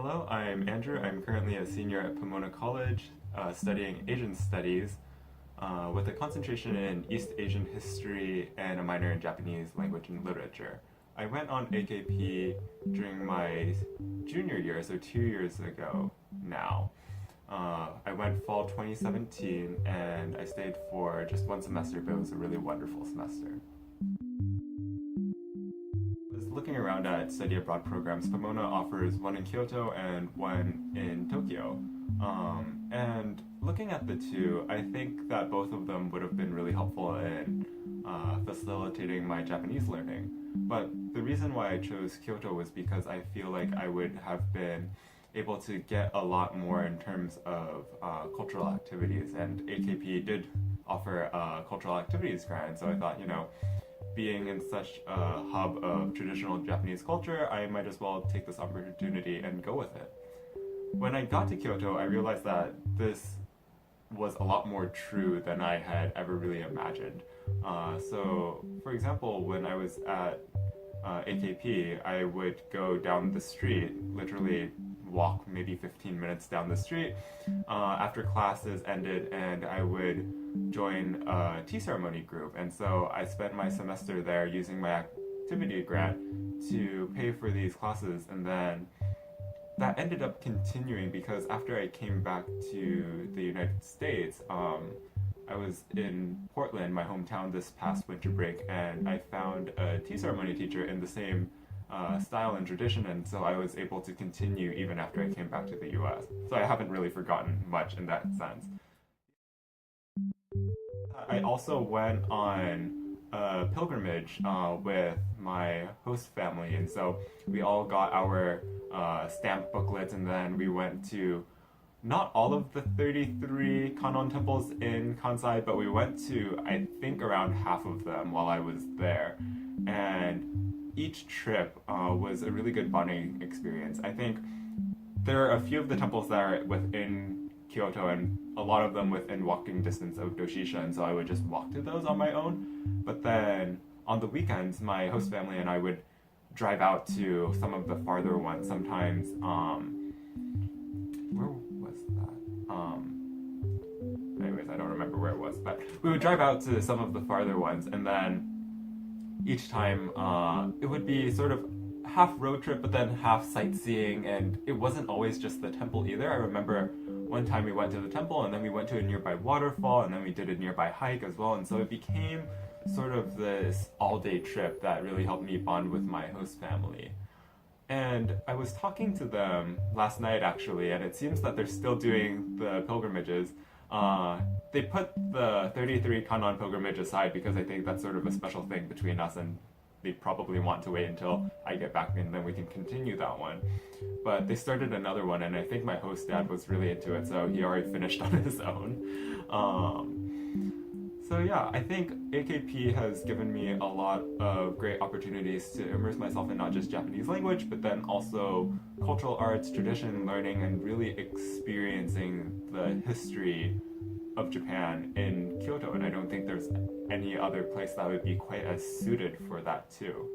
Hello, I'm Andrew. I'm currently a senior at Pomona College, studying Asian Studies, with a concentration in East Asian history and a minor in Japanese language and literature. I went on AKP during my junior year, so 2 years ago now. I went fall 2017 and I stayed for just one semester, but it was a really wonderful semester. Looking around at study abroad programs, Pomona offers one in Kyoto and one in Tokyo. And looking at the two, I think that both of them would have been really helpful in facilitating my Japanese learning. But the reason why I chose Kyoto was because I feel like I would have been able to get a lot more in terms of cultural activities, and AKP did offer a cultural activities grant, so I thought, being in such a hub of traditional Japanese culture, I might as well take this opportunity and go with it. When I got to Kyoto, I realized that this was a lot more true than I had ever really imagined. So, for example, when I was at AKP, I would go down the street, literally walk maybe 15 minutes down the street after classes ended, and I would join a tea ceremony group. And so I spent my semester there using my activity grant to pay for these classes, and then that ended up continuing because after I came back to the United States, I was in Portland, my hometown, this past winter break, and I found a tea ceremony teacher in the same style and tradition, and so I was able to continue even after I came back to the US. So I haven't really forgotten much in that sense. I also went on a pilgrimage with my host family, and so we all got our stamp booklets, and then we went to not all of the 33 Kannon temples in Kansai, but we went to, I think, around half of them while I was there. And each trip was a really good bonding experience. I think there are a few of the temples that are within Kyoto and a lot of them within walking distance of Doshisha, and so I would just walk to those on my own. But then on the weekends, my host family and I would drive out to some of the farther ones. Sometimes, where was that? Anyways, I don't remember where it was, but we would drive out to some of the farther ones, and then each time it would be sort of half road trip, but then half sightseeing, and it wasn't always just the temple either. I remember one time we went to the temple, and then we went to a nearby waterfall, and then we did a nearby hike as well, and so it became sort of this all-day trip that really helped me bond with my host family. And I was talking to them last night, actually, and it seems that they're still doing the pilgrimages. They put the 33 Kannon pilgrimage aside because I think that's sort of a special thing between us, and they probably want to wait until I get back and then we can continue that one. But they started another one, and I think my host dad was really into it, so he already finished on his own. So yeah, I think AKP has given me a lot of great opportunities to immerse myself in not just Japanese language, but then also cultural arts, tradition learning, and really experiencing the history of Japan in Kyoto. And I don't think there's any other place that would be quite as suited for that too.